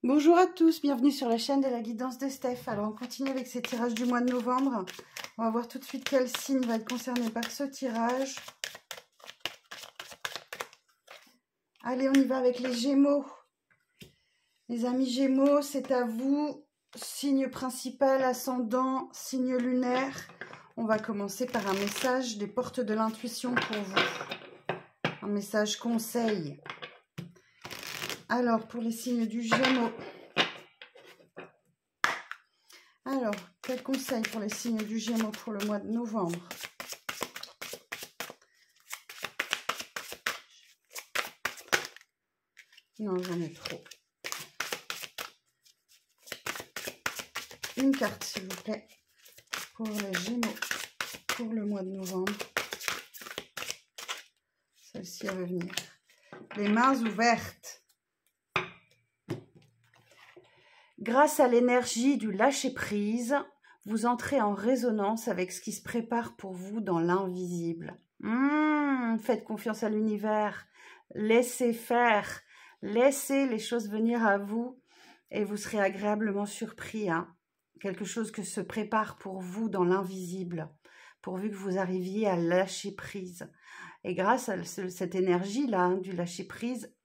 Bonjour à tous, bienvenue sur la chaîne de la guidance de Steph. Alors on continue avec ces tirages du mois de novembre. On va voir tout de suite quel signe va être concerné par ce tirage. Allez, on y va avec les Gémeaux. Les amis Gémeaux, c'est à vous. Signe principal, ascendant, signe lunaire. On va commencer par un message des portes de l'intuition pour vous. Un message conseil. Alors, pour les signes du Gémeaux. Alors, quel conseil pour les signes du Gémeaux pour le mois de novembre? Non, j'en ai trop. Une carte, s'il vous plaît, pour les Gémeaux pour le mois de novembre. Celle-ci, elle va venir. Les mains ouvertes. Grâce à l'énergie du lâcher-prise, vous entrez en résonance avec ce qui se prépare pour vous dans l'invisible. Faites confiance à l'univers, laissez faire, laissez les choses venir à vous et vous serez agréablement surpris. Quelque chose que se prépare pour vous dans l'invisible, pourvu que vous arriviez à lâcher prise. Et grâce à cette énergie-là, du lâcher-prise,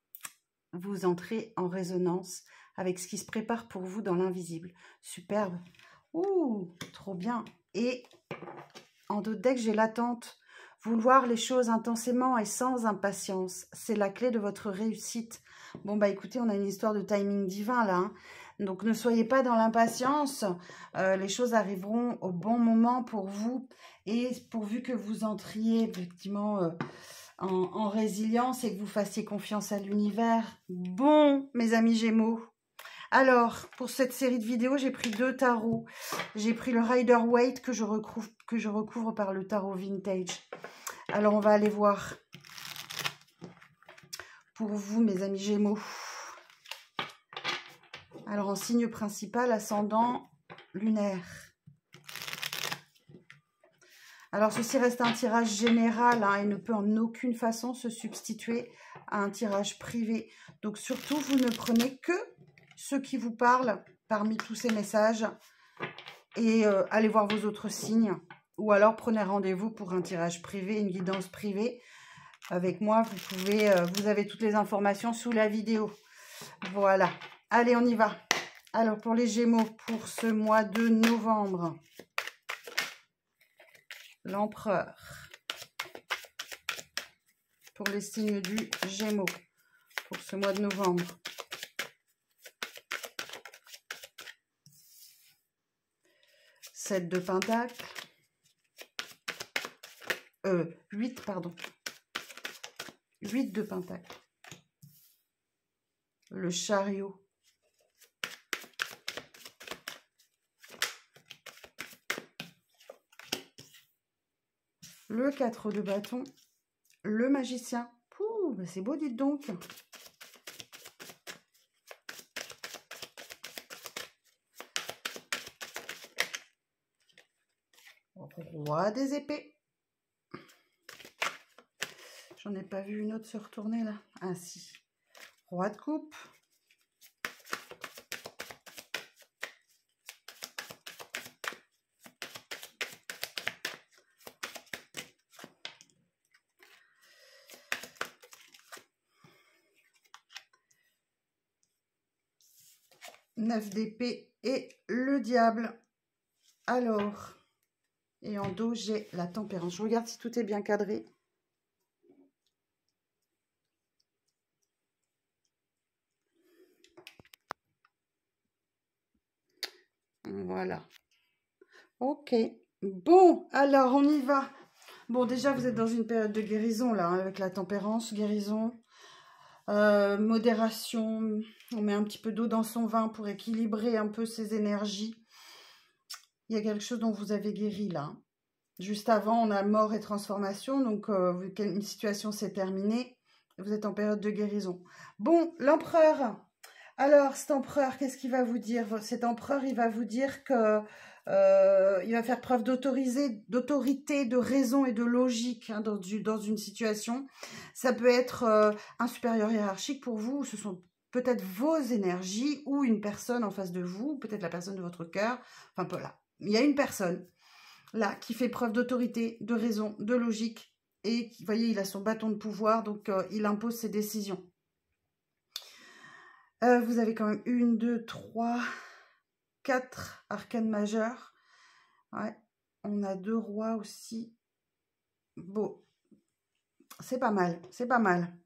vous entrez en résonance avec ce qui se prépare pour vous dans l'invisible. Superbe. Ouh, trop bien. Et en dos de deck, j'ai l'attente. Vouloir les choses intensément et sans impatience, c'est la clé de votre réussite. Bon, bah écoutez, on a une histoire de timing divin là. Donc, ne soyez pas dans l'impatience. Les choses arriveront au bon moment pour vous. Et pourvu que vous entriez effectivement en résilience et que vous fassiez confiance à l'univers. Bon, mes amis Gémeaux. Alors, pour cette série de vidéos, j'ai pris deux tarots. J'ai pris le Rider-Waite que je recouvre par le tarot Vintage. Alors, on va aller voir pour vous, mes amis Gémeaux. Alors, en signe principal, ascendant, lunaire. Alors, ceci reste un tirage général et ne peut en aucune façon se substituer à un tirage privé. Donc, surtout, vous ne prenez que ceux qui vous parlent parmi tous ces messages et allez voir vos autres signes ou alors prenez rendez-vous pour un tirage privé, une guidance privée avec moi. Vous avez toutes les informations sous la vidéo. Voilà, allez, on y va. Alors pour les Gémeaux pour ce mois de novembre, l'Empereur. Pour les signes du Gémeaux pour ce mois de novembre. 7 de Pentacle. 8, pardon. 8 de Pentacle. Le Chariot. Le 4 de Bâton. Le Magicien. Pouh, bah c'est beau, dites donc. Roi des épées. J'en ai pas vu une autre se retourner là. Ah si. Roi de coupe. Neuf d'épée et le diable. Alors, et en dos, j'ai la tempérance. Je regarde si tout est bien cadré. Voilà. Ok. Bon, alors on y va. Bon, déjà, vous êtes dans une période de guérison, là, avec la tempérance, guérison, modération. On met un petit peu d'eau dans son vin pour équilibrer un peu ses énergies. Il y a quelque chose dont vous avez guéri, là. Juste avant, on a mort et transformation. Donc, vu qu'une situation s'est terminée, vous êtes en période de guérison. Bon, l'empereur. Alors, cet empereur, qu'est-ce qu'il va vous dire? Cet empereur, il va vous dire que il va faire preuve d'autorité, de raison et de logique dans une situation. Ça peut être un supérieur hiérarchique pour vous. Ce sont peut-être vos énergies ou une personne en face de vous, peut-être la personne de votre cœur. Enfin, voilà. Il y a une personne là qui fait preuve d'autorité, de raison, de logique. Et vous voyez, il a son bâton de pouvoir, donc il impose ses décisions. Vous avez quand même 1, 2, 3, 4 arcanes majeures. Ouais. On a 2 rois aussi. Bon, c'est pas mal, c'est pas mal.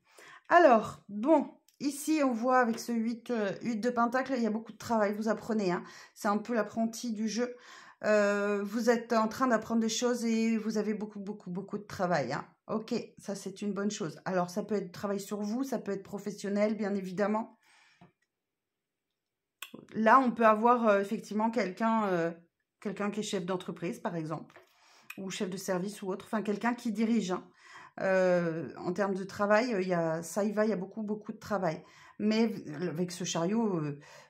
Alors, bon, ici on voit avec ce 8 de pentacle, il y a beaucoup de travail, vous apprenez. Hein. C'est un peu l'apprenti du jeu. Vous êtes en train d'apprendre des choses et vous avez beaucoup de travail. Hein. Ok, ça c'est une bonne chose. Alors, ça peut être travail sur vous, ça peut être professionnel, bien évidemment. Là, on peut avoir effectivement quelqu'un qui est chef d'entreprise, par exemple, ou chef de service ou autre, enfin quelqu'un qui dirige. Hein. En termes de travail, il y a beaucoup de travail. Mais avec ce chariot,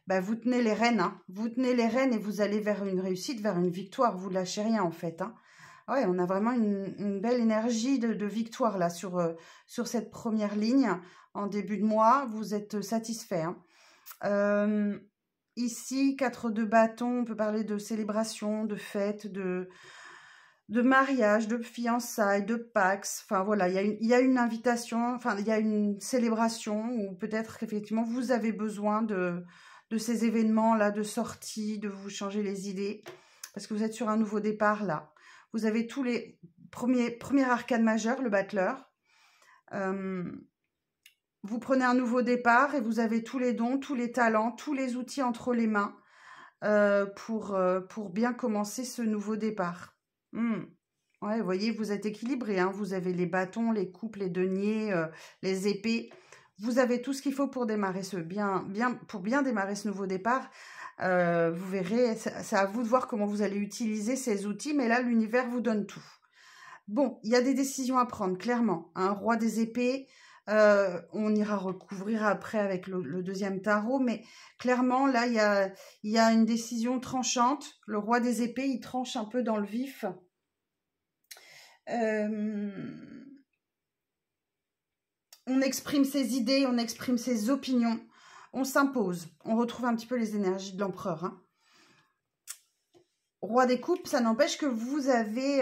bah, vous tenez les rênes. Hein. Vous tenez les rênes et vous allez vers une réussite, vers une victoire. Vous ne lâchez rien, en fait. Hein. Ouais, on a vraiment une belle énergie de victoire, là, sur cette première ligne. En début de mois, vous êtes satisfait. Hein. Ici, 4 de bâton, on peut parler de célébration, de fête, de mariage, de fiançailles, de Pax. Enfin, voilà, il y a une invitation, enfin, il y a une célébration où peut-être qu'effectivement, vous avez besoin de ces événements-là, de sortie, de vous changer les idées, parce que vous êtes sur un nouveau départ, là. Vous avez tous les premiers arcanes majeures, le battleur. Vous prenez un nouveau départ et vous avez tous les dons, tous les talents, tous les outils entre les mains pour bien commencer ce nouveau départ. Ouais, vous voyez, vous êtes équilibré. Hein. Vous avez les bâtons, les coupes, les deniers, les épées. Vous avez tout ce qu'il faut pour démarrer pour bien démarrer ce nouveau départ. Vous verrez, c'est à vous de voir comment vous allez utiliser ces outils, mais là, l'univers vous donne tout. Bon, il y a des décisions à prendre, clairement. Un roi des épées, on ira recouvrir après avec le deuxième tarot, mais clairement, là, il y a une décision tranchante. Le roi des épées, il tranche un peu dans le vif. On exprime ses idées, on exprime ses opinions, on s'impose. On retrouve un petit peu les énergies de l'empereur. Hein. Roi des coupes, ça n'empêche que vous avez...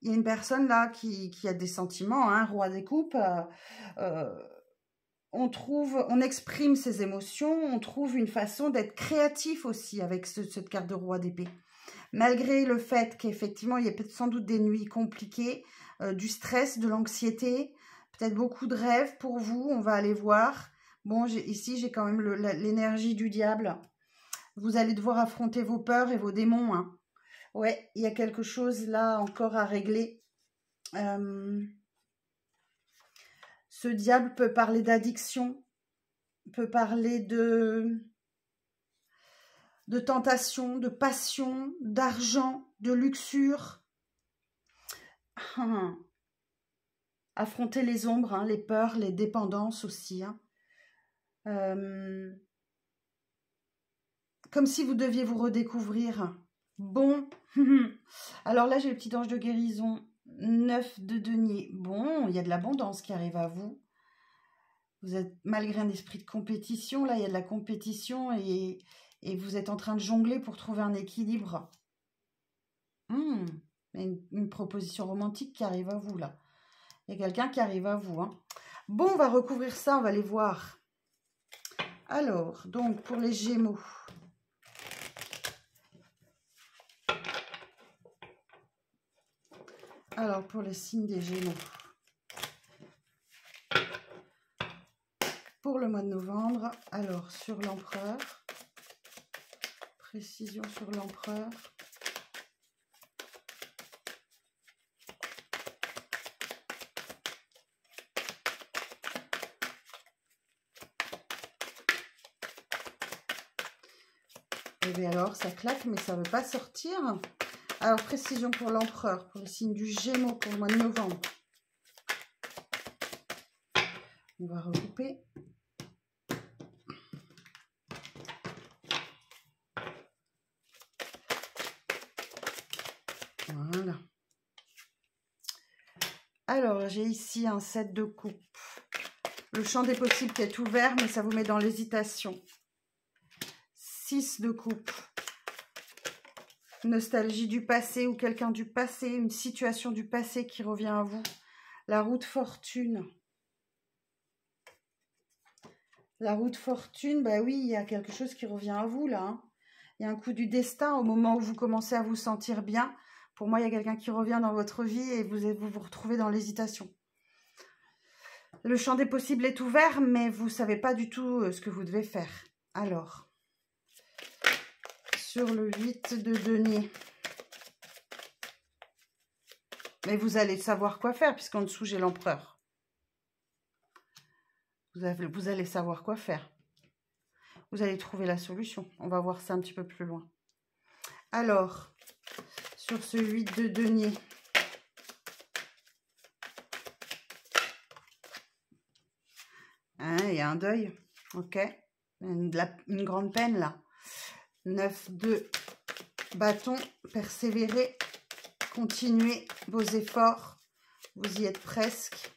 il y a une personne là qui a des sentiments, hein, roi des coupes. On exprime ses émotions, on trouve une façon d'être créatif aussi avec cette carte de roi d'épée. Malgré le fait qu'effectivement, il y a sans doute des nuits compliquées, du stress, de l'anxiété, peut-être beaucoup de rêves pour vous, on va aller voir. Bon, ici, j'ai quand même l'énergie du diable. Vous allez devoir affronter vos peurs et vos démons. Hein. Ouais, il y a quelque chose là encore à régler. Ce diable peut parler d'addiction, peut parler de tentation, de passion, d'argent, de luxure. Affronter les ombres, hein, les peurs, les dépendances aussi. Hein. Comme si vous deviez vous redécouvrir. Bon. Alors là, j'ai le petit ange de guérison. 9 de denier. Bon, il y a de l'abondance qui arrive à vous. Vous êtes, malgré un esprit de compétition, là, il y a de la compétition et vous êtes en train de jongler pour trouver un équilibre. Une proposition romantique qui arrive à vous, là. Il y a quelqu'un qui arrive à vous. Hein. Bon, on va recouvrir ça, on va les voir. Alors, donc, pour les Gémeaux. Alors, pour les signes des Gémeaux. Pour le mois de novembre, alors, sur l'empereur. Précision sur l'empereur. Et bien alors, ça claque, mais ça ne veut pas sortir. Alors, précision pour l'empereur, pour le signe du Gémeaux, pour le mois de novembre. On va regrouper. Voilà. Alors, j'ai ici un 7 de coupe. Le champ des possibles qui est ouvert, mais ça vous met dans l'hésitation. 6 de coupe. Nostalgie du passé ou quelqu'un du passé, une situation du passé qui revient à vous. La roue de fortune. La roue de fortune, bah oui, il y a quelque chose qui revient à vous là. Hein. Il y a un coup du destin au moment où vous commencez à vous sentir bien. Pour moi, il y a quelqu'un qui revient dans votre vie et vous retrouvez dans l'hésitation. Le champ des possibles est ouvert, mais vous ne savez pas du tout ce que vous devez faire. Alors, sur le 8 de denier. Mais vous allez savoir quoi faire, puisqu'en dessous, j'ai l'empereur. Vous allez savoir quoi faire. Vous allez trouver la solution. On va voir ça un petit peu plus loin. Alors, sur ce 8 de denier, hein, il y a un deuil, ok, une grande peine là. 9 de bâton, persévérez, continuez vos efforts, vous y êtes presque.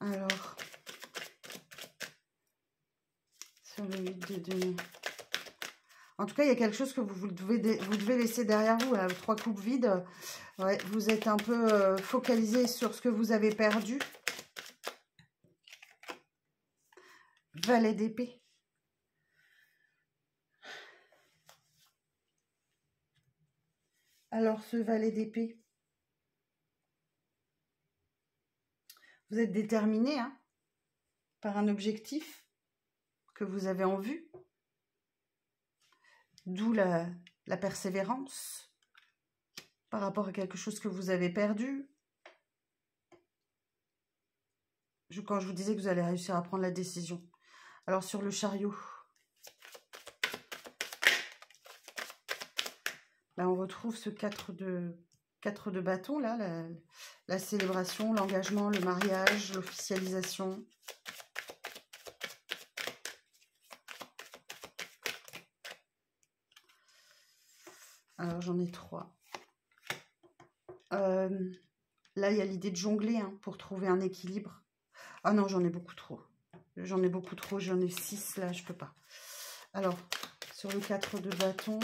Alors, sur le 8 de denier. En tout cas, il y a quelque chose que vous devez laisser derrière vous. Là, 3 coupes vides. Ouais, vous êtes un peu focalisé sur ce que vous avez perdu. Valet d'épée. Alors, ce valet d'épée, vous êtes déterminé hein, par un objectif que vous avez en vue. D'où la persévérance par rapport à quelque chose que vous avez perdu. Quand je vous disais que vous allez réussir à prendre la décision. Alors, sur le chariot, là, on retrouve ce 4 de bâton, là, la célébration, l'engagement, le mariage, l'officialisation. Alors, j'en ai 3. Là, il y a l'idée de jongler hein, pour trouver un équilibre. Ah non, j'en ai beaucoup trop. J'en ai beaucoup trop. J'en ai 6 là, je peux pas. Alors, sur le 4 de bâton.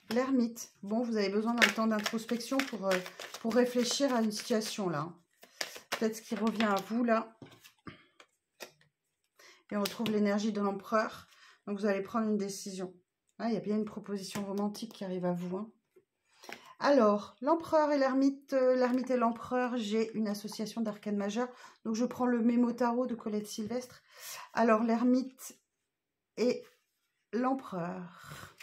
L'ermite. Bon, vous avez besoin d'un temps d'introspection pour réfléchir à une situation là. Peut-être ce qui revient à vous là. Et on retrouve l'énergie de l'empereur. Donc, vous allez prendre une décision. Ah, il y a bien une proposition romantique qui arrive à vous. Hein. Alors, l'empereur et l'ermite et l'empereur, j'ai une association d'arcane majeure. Donc, je prends le mémo tarot de Colette Sylvestre. Alors, l'ermite et l'empereur.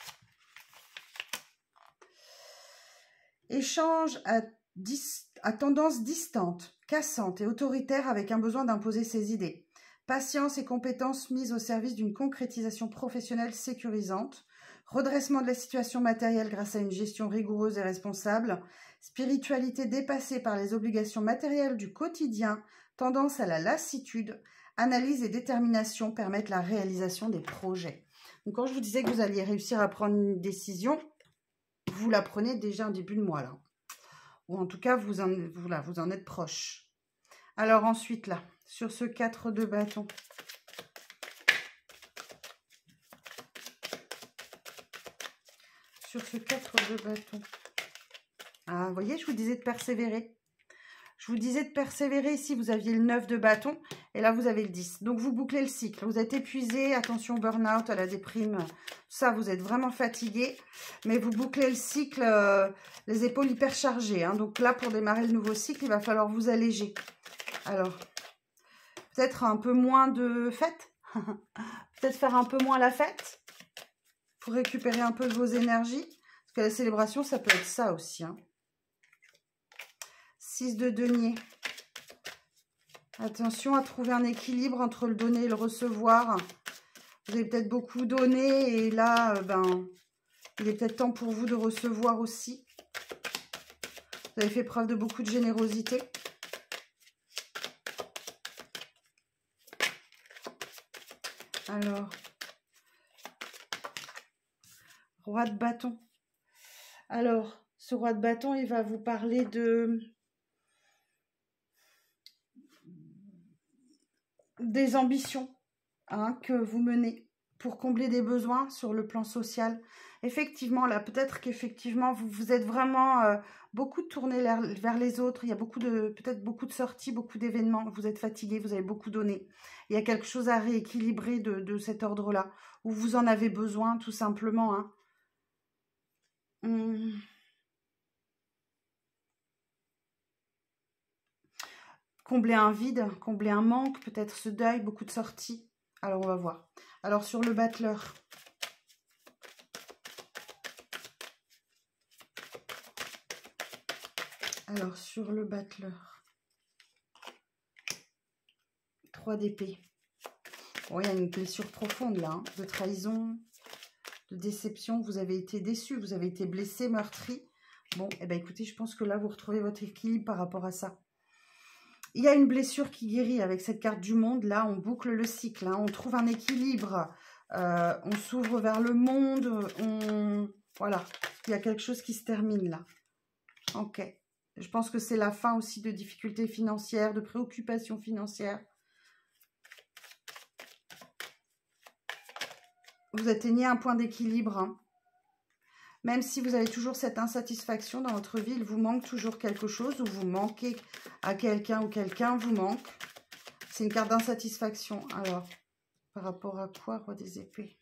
Échange à tendance distante, cassante et autoritaire avec un besoin d'imposer ses idées. Patience et compétences mises au service d'une concrétisation professionnelle sécurisante. Redressement de la situation matérielle grâce à une gestion rigoureuse et responsable. Spiritualité dépassée par les obligations matérielles du quotidien. Tendance à la lassitude. Analyse et détermination permettent la réalisation des projets. Donc quand je vous disais que vous alliez réussir à prendre une décision, vous la prenez déjà en début de mois là. Ou en tout cas, vous en êtes proche. Alors ensuite là, sur ce 4 de bâton. Sur ce 4 de bâton. Ah, vous voyez, je vous disais de persévérer. Je vous disais de persévérer ici, vous aviez le 9 de bâton et là vous avez le 10. Donc vous bouclez le cycle, vous êtes épuisé, attention burn-out, à la déprime, ça vous êtes vraiment fatigué. Mais vous bouclez le cycle, les épaules hyper chargées. Hein. Donc là pour démarrer le nouveau cycle, il va falloir vous alléger. Alors, peut-être un peu moins de fête, peut-être faire un peu moins la fête pour récupérer un peu de vos énergies. Parce que la célébration, ça peut être ça aussi. Hein. 6 de denier. Attention à trouver un équilibre entre le donner et le recevoir. Vous avez peut-être beaucoup donné et là, il est peut-être temps pour vous de recevoir aussi. Vous avez fait preuve de beaucoup de générosité. Alors, roi de bâton. Alors, ce roi de bâton, il va vous parler des ambitions que vous menez pour combler des besoins sur le plan social. Effectivement, là, peut-être qu'effectivement, vous êtes vraiment beaucoup tourné vers les autres. Il y a peut-être beaucoup de sorties, beaucoup d'événements. Vous êtes fatigué, vous avez beaucoup donné. Il y a quelque chose à rééquilibrer de cet ordre-là, où vous en avez besoin, tout simplement. Combler un vide, combler un manque, peut-être ce deuil, beaucoup de sorties. Alors, on va voir. Alors, sur le battleur. Alors, sur le battleur. 3 d'épée. Bon, il y a une blessure profonde, là, de trahison, de déception. Vous avez été déçu, vous avez été blessé, meurtri. Bon, eh bien, écoutez, je pense que là, vous retrouvez votre équilibre par rapport à ça. Il y a une blessure qui guérit avec cette carte du monde. Là, on boucle le cycle. On trouve un équilibre. On s'ouvre vers le monde. Voilà. Il y a quelque chose qui se termine là. Ok. Je pense que c'est la fin aussi de difficultés financières, de préoccupations financières. Vous atteignez un point d'équilibre. Même si vous avez toujours cette insatisfaction dans votre vie, il vous manque toujours quelque chose ou vous manquez à quelqu'un ou quelqu'un vous manque. C'est une carte d'insatisfaction. Alors, par rapport à quoi, roi des épées?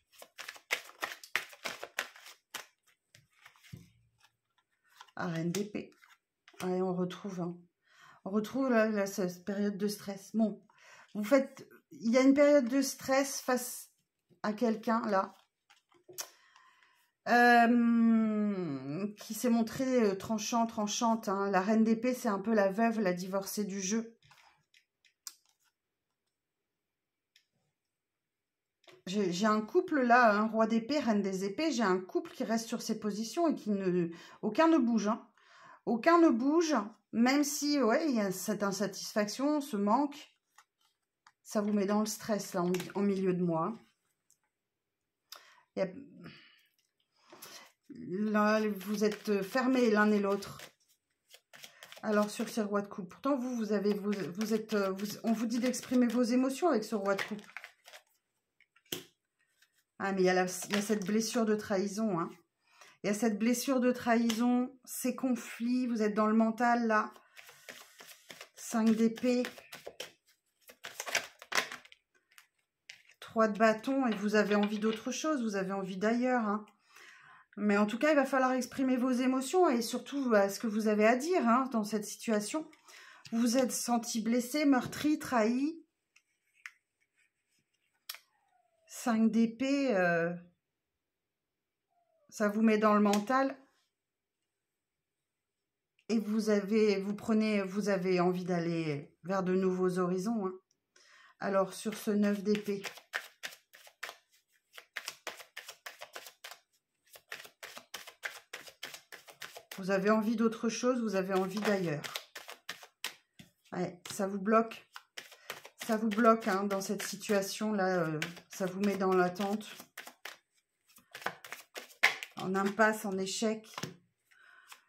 Ah, reine d'épée. Ouais, on retrouve. On retrouve là, cette période de stress. Bon, vous faites... Il y a une période de stress face à quelqu'un, là. Qui s'est montrée tranchante. La reine d'épée, c'est un peu la veuve, la divorcée du jeu. J'ai un couple là, un roi d'épée, reine des épées. J'ai un couple qui reste sur ses positions et qui ne... Aucun ne bouge. Aucun ne bouge, même si, ouais, il y a cette insatisfaction, ce manque. Ça vous met dans le stress, là, en milieu de mois. Là, vous êtes fermés l'un et l'autre. Alors, sur ces rois de coupe. Pourtant, on vous dit d'exprimer vos émotions avec ce roi de coupe. Ah, mais il y a cette blessure de trahison. Il y a cette blessure de trahison, ces conflits. Vous êtes dans le mental, là. 5 d'épée. 3 de bâton. Et vous avez envie d'autre chose. Vous avez envie d'ailleurs. Mais en tout cas, il va falloir exprimer vos émotions et surtout ce que vous avez à dire dans cette situation. Vous vous êtes senti blessé, meurtri, trahi. 5 d'épée, ça vous met dans le mental. Et vous avez envie d'aller vers de nouveaux horizons. Alors, sur ce 9 d'épée. Vous avez envie d'autre chose, vous avez envie d'ailleurs. Ouais, ça vous bloque. Ça vous bloque dans cette situation-là. Ça vous met dans l'attente. En impasse, en échec.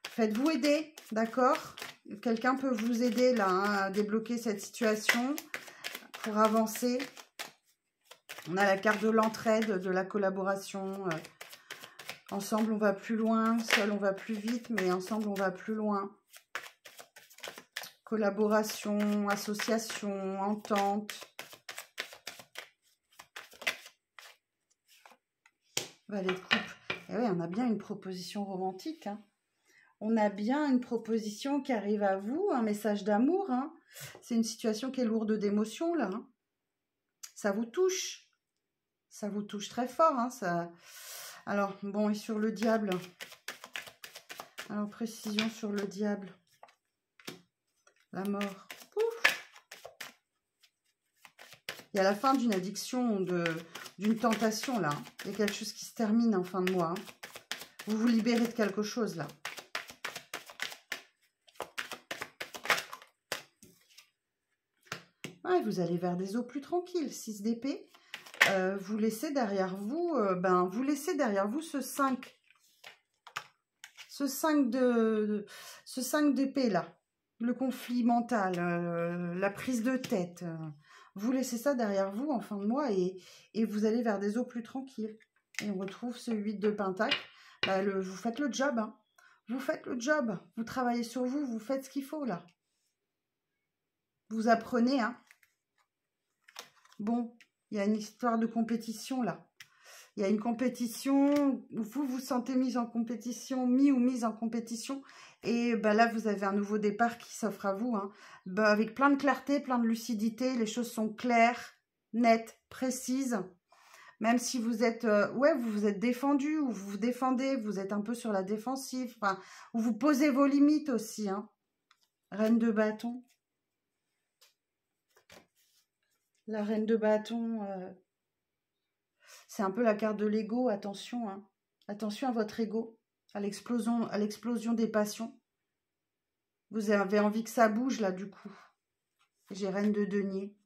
Faites-vous aider, d'accord? Quelqu'un peut vous aider là à débloquer cette situation pour avancer. On a la carte de l'entraide, de la collaboration. Ensemble, on va plus loin. Seul, on va plus vite, mais ensemble, on va plus loin. Collaboration, association, entente. Valet de coupe. Et oui, on a bien une proposition romantique. On a bien une proposition qui arrive à vous, un message d'amour. C'est une situation qui est lourde d'émotions, là. Ça vous touche. Ça vous touche très fort. Ça... Alors, bon, et sur le diable. Alors, précision sur le diable. La mort. Pouf. Il y a la fin d'une addiction, d'une tentation, là. Il y a quelque chose qui se termine en fin de mois. Vous vous libérez de quelque chose, là. Ouais, vous allez vers des eaux plus tranquilles. 6 d'épée. vous laissez derrière vous, vous laissez derrière vous ce 5. Ce 5 d'épée là. Le conflit mental, la prise de tête. Vous laissez ça derrière vous en fin de mois et vous allez vers des eaux plus tranquilles. Et on retrouve ce 8 de pentacle. Vous faites le job. Hein. Vous faites le job. Vous travaillez sur vous. Vous faites ce qu'il faut là. Vous apprenez. Hein. Bon, il y a une histoire de compétition là. Il y a une compétition. Vous vous sentez mis en compétition, mis ou mise en compétition. Et là, vous avez un nouveau départ qui s'offre à vous. Hein. Avec plein de clarté, plein de lucidité. Les choses sont claires, nettes, précises. Même si vous êtes, vous vous êtes défendu, ou vous vous défendez, vous êtes un peu sur la défensive, enfin, ou vous posez vos limites aussi, hein. Reine de bâton. La reine de bâton, c'est un peu la carte de l'ego, attention, hein. Attention à votre ego, à l'explosion des passions. Vous avez envie que ça bouge, là, du coup. J'ai reine de denier.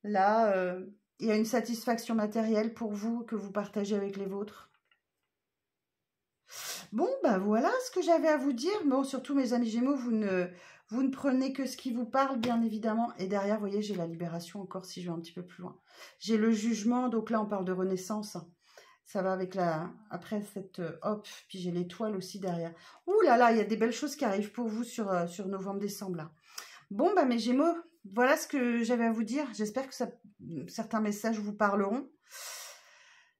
Là, il y a une satisfaction matérielle pour vous que vous partagez avec les vôtres. Bon, voilà ce que j'avais à vous dire. Bon, surtout mes amis Gémeaux, vous ne prenez que ce qui vous parle, bien évidemment. Et derrière, vous voyez, j'ai la libération encore si je vais un petit peu plus loin. J'ai le jugement, donc là, on parle de renaissance. Ça va avec après cette hop, puis j'ai l'étoile aussi derrière. Ouh là là, il y a des belles choses qui arrivent pour vous sur novembre-décembre, là. Bon, mes Gémeaux, voilà ce que j'avais à vous dire. J'espère que certains messages vous parleront.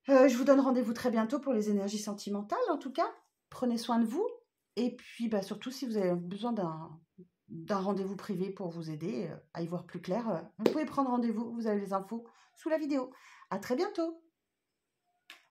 Je vous donne rendez-vous très bientôt pour les énergies sentimentales, en tout cas. Prenez soin de vous. Et puis, surtout, si vous avez besoin d'un rendez-vous privé pour vous aider à y voir plus clair, vous pouvez prendre rendez-vous. Vous avez les infos sous la vidéo. À très bientôt.